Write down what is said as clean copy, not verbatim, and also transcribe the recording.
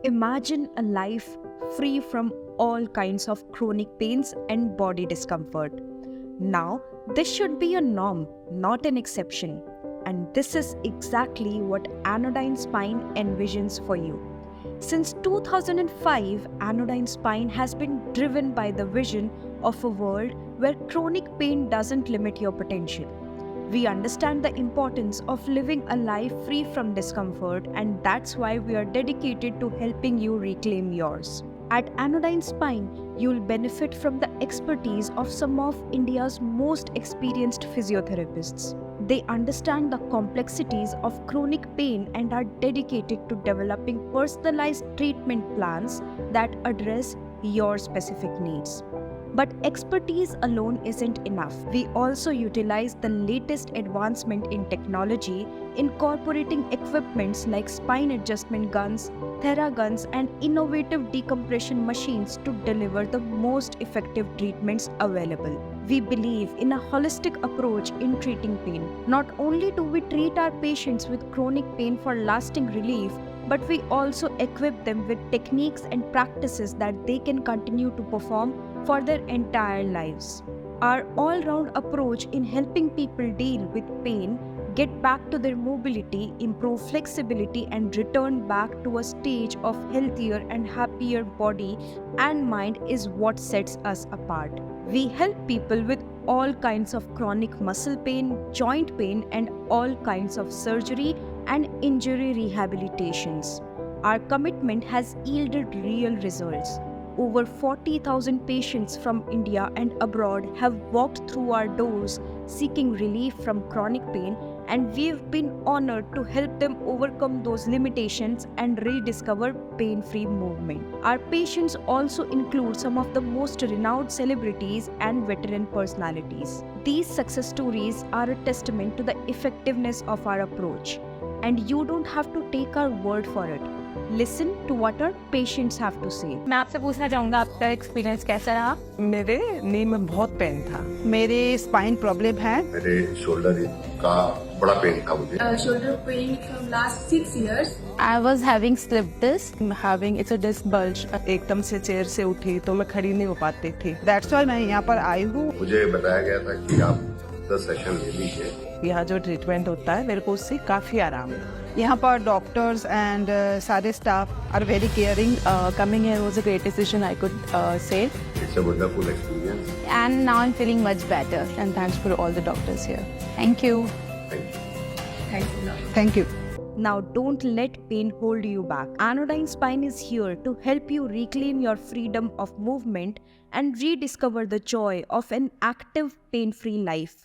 Imagine a life free from all kinds of chronic pains and body discomfort. Now, this should be a norm, not an exception. And this is exactly what Anodyne Spine envisions for you. Since 2005, Anodyne Spine has been driven by the vision of a world where chronic pain doesn't limit your potential. We understand the importance of living a life free from discomfort, and that's why we are dedicated to helping you reclaim yours. At Anodyne Spine, you'll benefit from the expertise of some of India's most experienced physiotherapists. They understand the complexities of chronic pain and are dedicated to developing personalized treatment plans that address your specific needs. But expertise alone isn't enough. We also utilize the latest advancement in technology, incorporating equipments like spine adjustment guns, TheraGuns, and innovative decompression machines to deliver the most effective treatments available. We believe in a holistic approach in treating pain. Not only do we treat our patients with chronic pain for lasting relief, but we also equip them with techniques and practices that they can continue to perform for their entire lives. Our all-round approach in helping people deal with pain, get back to their mobility, improve flexibility, and return back to a stage of healthier and happier body and mind is what sets us apart. We help people with all kinds of chronic muscle pain, joint pain, and all kinds of surgery and injury rehabilitations. Our commitment has yielded real results. Over 40,000 patients from India and abroad have walked through our doors seeking relief from chronic pain, and we've been honored to help them overcome those limitations and rediscover pain-free movement. Our patients also include some of the most renowned celebrities and veteran personalities. These success stories are a testament to the effectiveness of our approach, and you don't have to take our word for it. Listen to what our patients have to say. मैं आपसे पूछना चाहूँगा आपका experience कैसा रहा? मेरे नी में बहुत पेन था। मेरे स्पाइन प्रॉब्लम है। मेरे शोल्डर का बड़ा पेन था मुझे। Shoulder pain from last 6 years. I was having slip disc. I'm having it's a disc bulge. एकदम से चेयर से उठी तो मैं खड़ी नहीं हो पाती थी। That's why मैं यहाँ पर आई हूँ। मुझे बताया गया था कि आप 10 सेशन ले लीजिए। यहाँ जो ट्रीटमेंट होता है मेरे को उससे काफी आराम है। यहाँ पर डॉक्टर्स एंड सारे staff are very caring. Coming here was a great decision, I could say. It's a wonderful experience. And now I'm feeling much better. And thanks for all the doctors here. Thank you. Thank you. Thanks a lot. Thank you. Now, don't let pain hold you back. Anodyne Spine is here to help you reclaim your freedom of movement and rediscover the joy of an active, pain-free life.